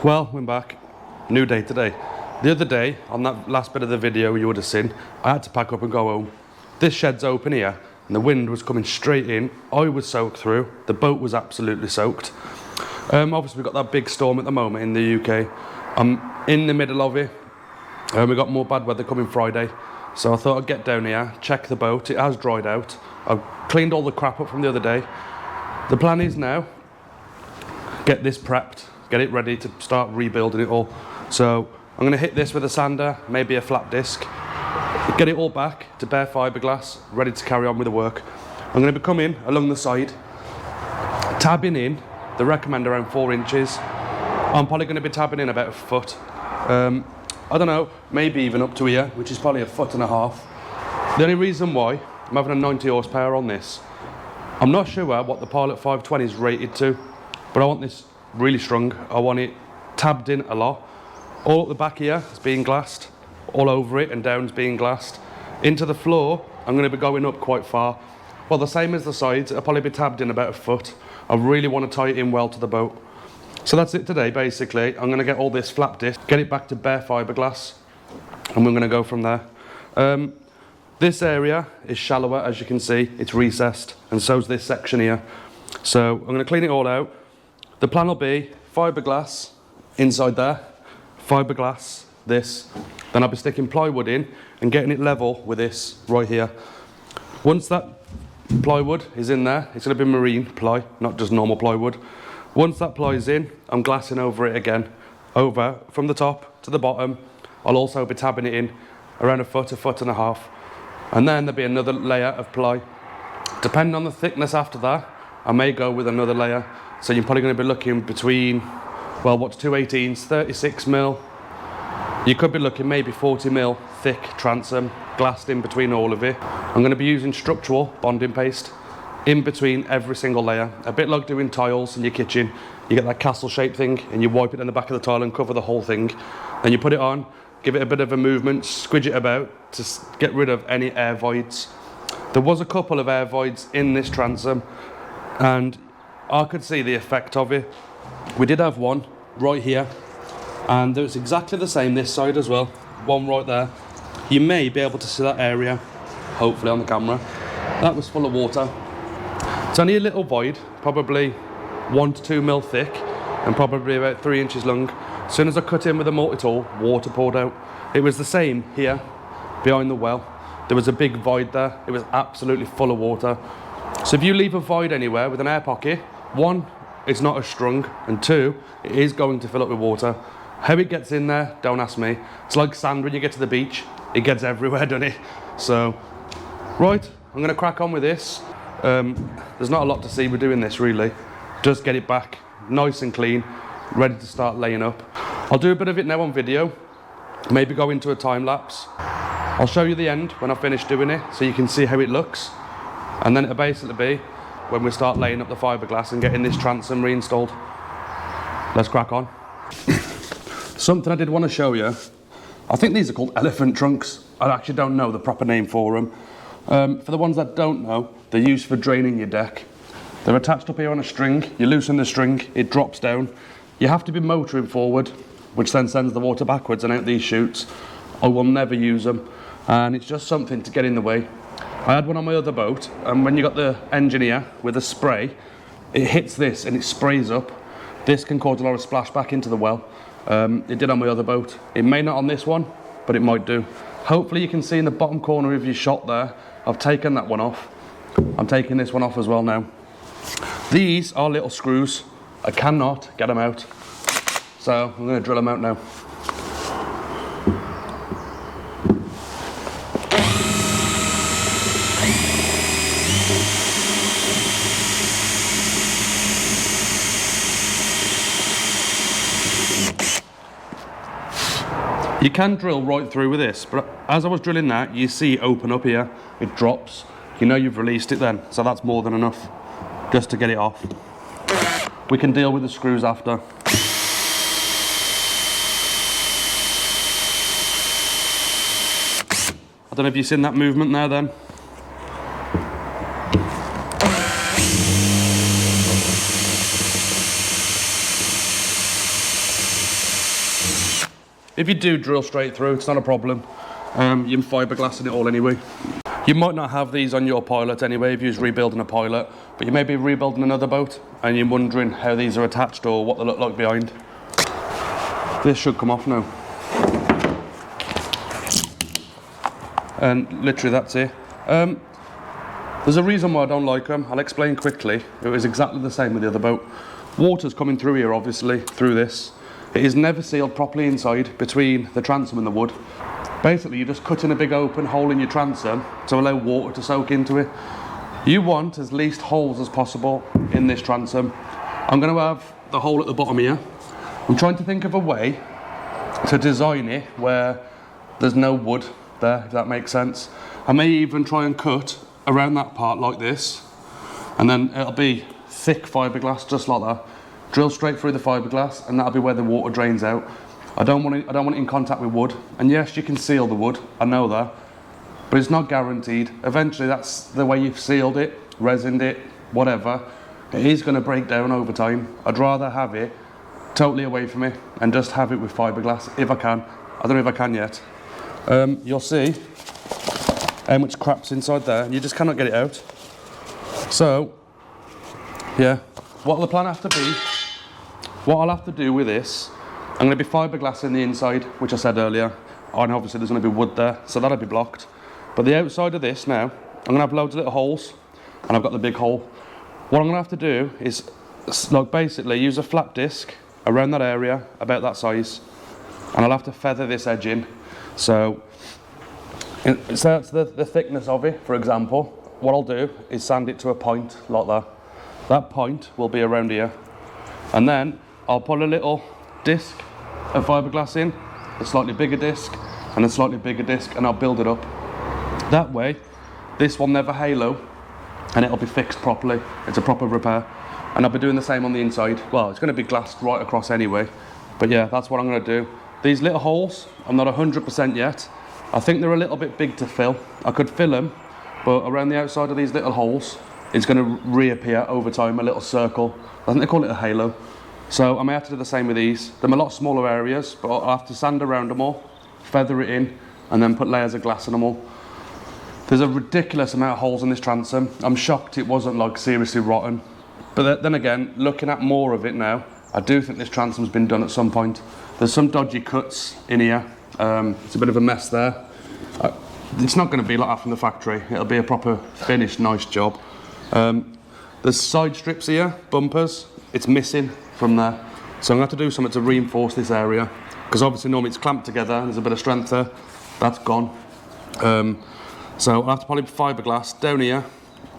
Well, we're back. New day today. The other day, on that last bit of the video you would have seen, I had to pack up and go home. This shed's open here, and the wind was coming straight in. I was soaked through. The boat was absolutely soaked. Obviously, we've got that big storm at the moment in the UK. I'm in the middle of it. We've got more bad weather coming Friday. So I thought I'd get down here, check the boat. It has dried out. I've cleaned all the crap up from the other day. The plan is now, get this prepped, get it ready to start rebuilding it all. So I'm going to hit this with a sander, maybe a flat disc, get it all back to bare fiberglass, ready to carry on with the work. I'm going to be coming along the side, tabbing in, they recommend around 4 inches. I'm probably going to be tabbing in about a foot. I don't know, maybe even up to here, which is probably 1.5 feet. The only reason why I'm having a 90 horsepower on this, I'm not sure what the Pilot 520 is rated to, but I want this really strong. I want it tabbed in a lot. All at the back here is being glassed, all over it and down's being glassed. Into the floor, I'm going to be going up quite far. Well, the same as the sides, it'll probably be tabbed in about a foot. I really want to tie it in well to the boat. So that's it today, basically. I'm going to get all this flap disc, get it back to bare fiberglass, and we're going to go from there. This area is shallower, as you can see. It's recessed, and so's this section here. So I'm going to clean it all out. The plan will be fiberglass inside there, fiberglass this, then I'll be sticking plywood in and getting it level with this right here. Once that plywood is in there, it's going to be marine ply, not just normal plywood. Once that ply is in, I'm glassing over it again, over from the top to the bottom. I'll also be tabbing it in around 1.5 feet, and then there'll be another layer of ply. Depending on the thickness after that, I may go with another layer. So you're probably going to be looking between, well, what's 218s, 36 mil. You could be looking maybe 40 mil thick transom, glassed in between all of it. I'm going to be using structural bonding paste in between every single layer. A bit like doing tiles in your kitchen. You get that castle shaped thing and you wipe it in the back of the tile and cover the whole thing. Then you put it on, give it a bit of a movement, squidge it about to get rid of any air voids. There was a couple of air voids in this transom and I could see the effect of it. We did have one right here, and it's exactly the same this side as well. One right there. You may be able to see that area, hopefully on the camera. That was full of water. It's only a little void, probably 1 to 2 mil thick, and probably about 3 inches long. As soon as I cut in with a multi-tool, water poured out. It was the same here, behind the well. There was a big void there. It was absolutely full of water. So if you leave a void anywhere with an air pocket, 1, it's not as strong, and 2, it is going to fill up with water. How it gets in there, don't ask me. It's like sand when you get to the beach. It gets everywhere, doesn't it? So, right, I'm going to crack on with this. There's not a lot to see, we're doing this really. Just get it back, nice and clean, ready to start laying up. I'll do a bit of it now on video, maybe go into a time lapse. I'll show you the end when I finish doing it, so you can see how it looks. And then it'll basically be when we start laying up the fiberglass and getting this transom reinstalled. Let's crack on. Something I did want to show you. I think these are called elephant trunks. I actually don't know the proper name for them. For the ones that don't know, they're used for draining your deck. They're attached up here on a string. You loosen the string, it drops down. You have to be motoring forward, which then sends the water backwards and out these chutes. I will never use them, and it's just something to get in the way. I had one on my other boat, and when you got the engine here with a spray, it hits this and it sprays up. This can cause a lot of splash back into the well. It did on my other boat. It may not on this one, but it might do. Hopefully you can see in the bottom corner of your shot there, I've taken that one off. I'm taking this one off as well now. These are little screws. I cannot get them out. So I'm going to drill them out now. You can drill right through with this, but as I was drilling that, you see it open up here, it drops. You know you've released it then, so that's more than enough just to get it off. We can deal with the screws after. I don't know if you've seen that movement there then. If you do drill straight through, it's not a problem. You're fiberglassing it all anyway. You might not have these on your pilot anyway if you're rebuilding a pilot, but you may be rebuilding another boat and you're wondering how these are attached or what they look like behind. This should come off now. And literally that's it. There's a reason why I don't like them. I'll explain quickly. It was exactly the same with the other boat. Water's coming through here, obviously, through this. It is never sealed properly inside between the transom and the wood. Basically, you're just cutting a big open hole in your transom to allow water to soak into it. You want as least holes as possible in this transom. I'm going to have the hole at the bottom here. I'm trying to think of a way to design it where there's no wood there, if that makes sense. I may even try and cut around that part like this, and then it'll be thick fiberglass just like that. Drill straight through the fiberglass, and that'll be where the water drains out. I don't want it in contact with wood. And yes, you can seal the wood, I know that, but it's not guaranteed. Eventually, that's the way you've sealed it, resined it, whatever. It is going to break down over time. I'd rather have it totally away from me and just have it with fiberglass if I can. I don't know if I can yet. You'll see how much crap's inside there, and you just cannot get it out. So, yeah, what will the plan have to be? What I'll have to do with this, I'm going to be fiberglassing the inside, which I said earlier, and obviously there's going to be wood there, so that'll be blocked. But the outside of this now, I'm going to have loads of little holes, and I've got the big hole. What I'm going to have to do is, like, basically use a flat disc around that area, about that size, and I'll have to feather this edge in. So that's the thickness of it, for example. What I'll do is sand it to a point like that. That point will be around here. And then I'll put a little disc of fiberglass in, a slightly bigger disc, and a slightly bigger disc, and I'll build it up. That way, this will never halo, and it'll be fixed properly. It's a proper repair. And I'll be doing the same on the inside. Well, it's going to be glassed right across anyway. But yeah, that's what I'm going to do. These little holes, I'm not 100% yet. I think they're a little bit big to fill. I could fill them, but around the outside of these little holes, it's going to reappear over time, a little circle. I think they call it a halo. So I may have to do the same with these. They're a lot smaller areas, but I'll have to sand around them all, feather it in, and then put layers of glass in them all. There's a ridiculous amount of holes in this transom. I'm shocked it wasn't like seriously rotten. But then again, looking at more of it now, I do think this transom's been done at some point. There's some dodgy cuts in here. It's a bit of a mess there. It's not going to be like that from the factory. It'll be a proper finished, nice job. There's side strips here, bumpers. It's missing from there. So I'm going to have to do something to reinforce this area. Because obviously normally it's clamped together and there's a bit of strength there. That's gone. So I'll have to probably fiberglass down here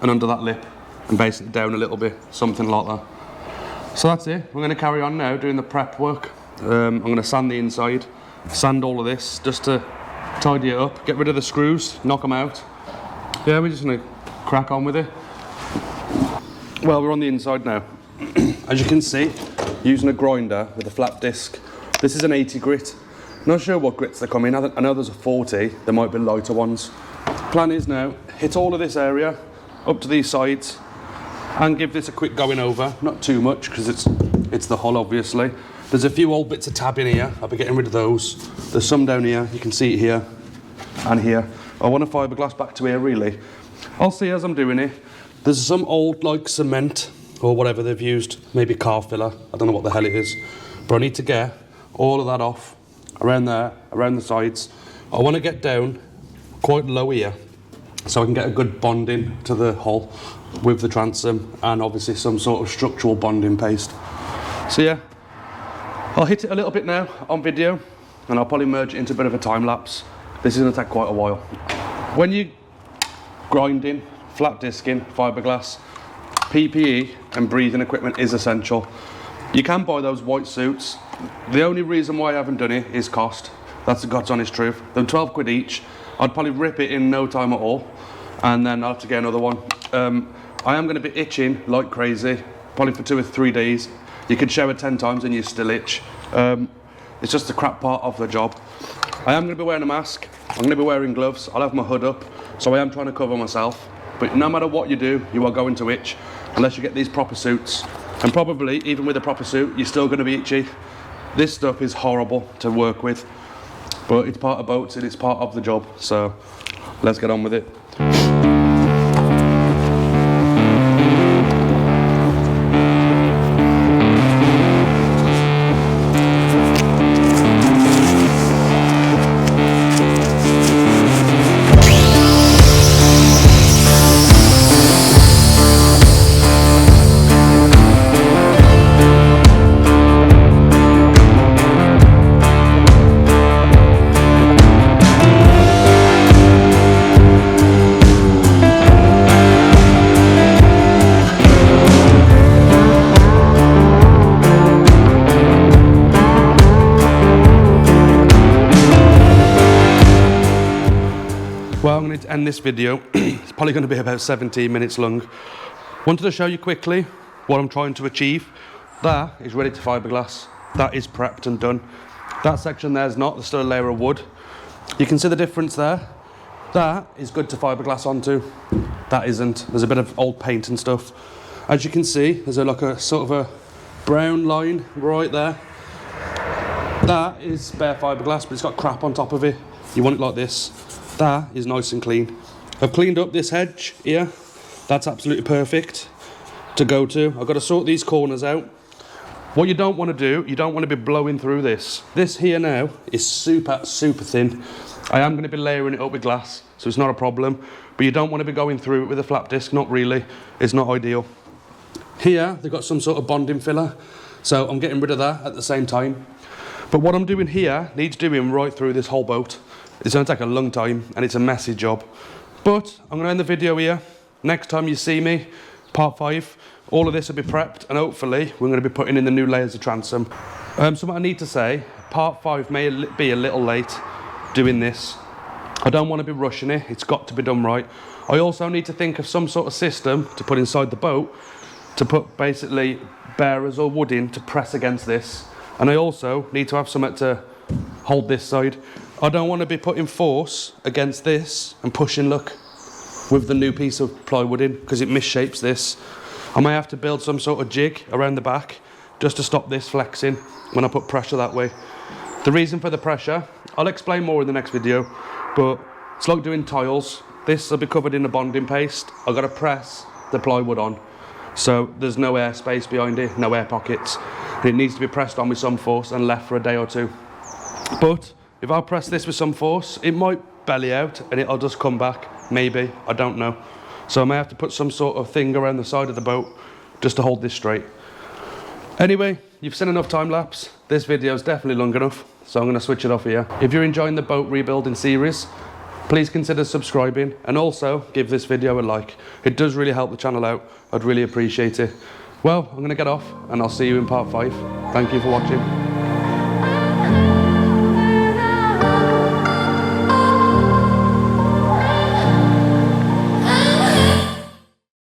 and under that lip. And basically down a little bit, something like that. So that's it. We're going to carry on now doing the prep work. I'm going to sand the inside, sand all of this just to tidy it up, get rid of the screws, knock them out. Yeah, we're just going to crack on with it. Well, we're on the inside now. As you can see, using a grinder with a flat disc. This is an 80 grit. Not sure what grits they come in. I know there's a 40. There might be lighter ones. Plan is now, hit all of this area up to these sides and give this a quick going over. Not too much because it's the hull, obviously. There's a few old bits of tab in here. I'll be getting rid of those. There's some down here. You can see it here and here. I want a fiberglass back to here, really. I'll see as I'm doing it. There's some old, like, cement or whatever they've used. Maybe car filler. I don't know what the hell it is. But I need to get all of that off around there, around the sides. I want to get down quite low here so I can get a good bonding to the hull with the transom and obviously some sort of structural bonding paste. So yeah, I'll hit it a little bit now on video and I'll probably merge it into a bit of a time lapse. This is going to take quite a while. When you grinding, flat disking, fiberglass, PPE and breathing equipment is essential. You can buy those white suits. The only reason why I haven't done it is cost. That's the God's honest truth. They're 12 quid each. I'd probably rip it in no time at all and then I'll have to get another one. I am going to be itching like crazy, probably for 2 or 3 days. You could shower 10 times and you still itch. It's just the crap part of the job. I am going to be wearing a mask. I'm going to be wearing gloves. I'll have my hood up, so I am trying to cover myself. But no matter what you do, you are going to itch unless you get these proper suits. And probably, even with a proper suit, you're still going to be itchy. This stuff is horrible to work with. But it's part of boats and it's part of the job, so let's get on with it. Well, I'm going to end this video. It's probably going to be about 17 minutes long. Wanted to show you quickly what I'm trying to achieve. That is ready to fiberglass. That is prepped and done. That section there is not. There's still a layer of wood. You can see the difference there. That is good to fiberglass onto. That isn't. There's a bit of old paint and stuff. As you can see, there's like a sort of a brown line right there. That is bare fiberglass, but it's got crap on top of it. You want it like this. That is nice and clean. I've cleaned up this hedge here. That's absolutely perfect to go to. I've got to sort these corners out. What you don't want to do, you don't want to be blowing through this. This here now is super thin. I am going to be layering it up with glass, so it's not a problem. But you don't want to be going through it with a flap disc, not really. It's not ideal. Here, they've got some sort of bonding filler, so I'm getting rid of that at the same time. But what I'm doing here needs doing right through this whole boat. It's going to take a long time and it's a messy job. But I'm going to end the video here. Next time you see me, part 5, all of this will be prepped and hopefully we're going to be putting in the new layers of transom. Something I need to say, part 5 may be a little late doing this. I don't want to be rushing it, it's got to be done right. I also need to think of some sort of system to put inside the boat to put basically bearers or wood in to press against this. And I also need to have something to hold this side. I don't want to be putting force against this and pushing, look, with the new piece of plywood in, because it misshapes this. I may have to build some sort of jig around the back just to stop this flexing when I put pressure that way. The reason for the pressure, I'll explain more in the next video, but it's like doing tiles. This will be covered in a bonding paste. I've got to press the plywood on. So there's no air space behind it, no air pockets. It needs to be pressed on with some force and left for a day or two. But if I press this with some force, it might belly out and it'll just come back. Maybe, I don't know. So I may have to put some sort of thing around the side of the boat just to hold this straight. Anyway, you've seen enough time lapse. This video is definitely long enough, so I'm going to switch it off here. If you're enjoying the boat rebuilding series, please consider subscribing and also give this video a like. It does really help the channel out. I'd really appreciate it. Well, I'm going to get off and I'll see you in part 5. Thank you for watching.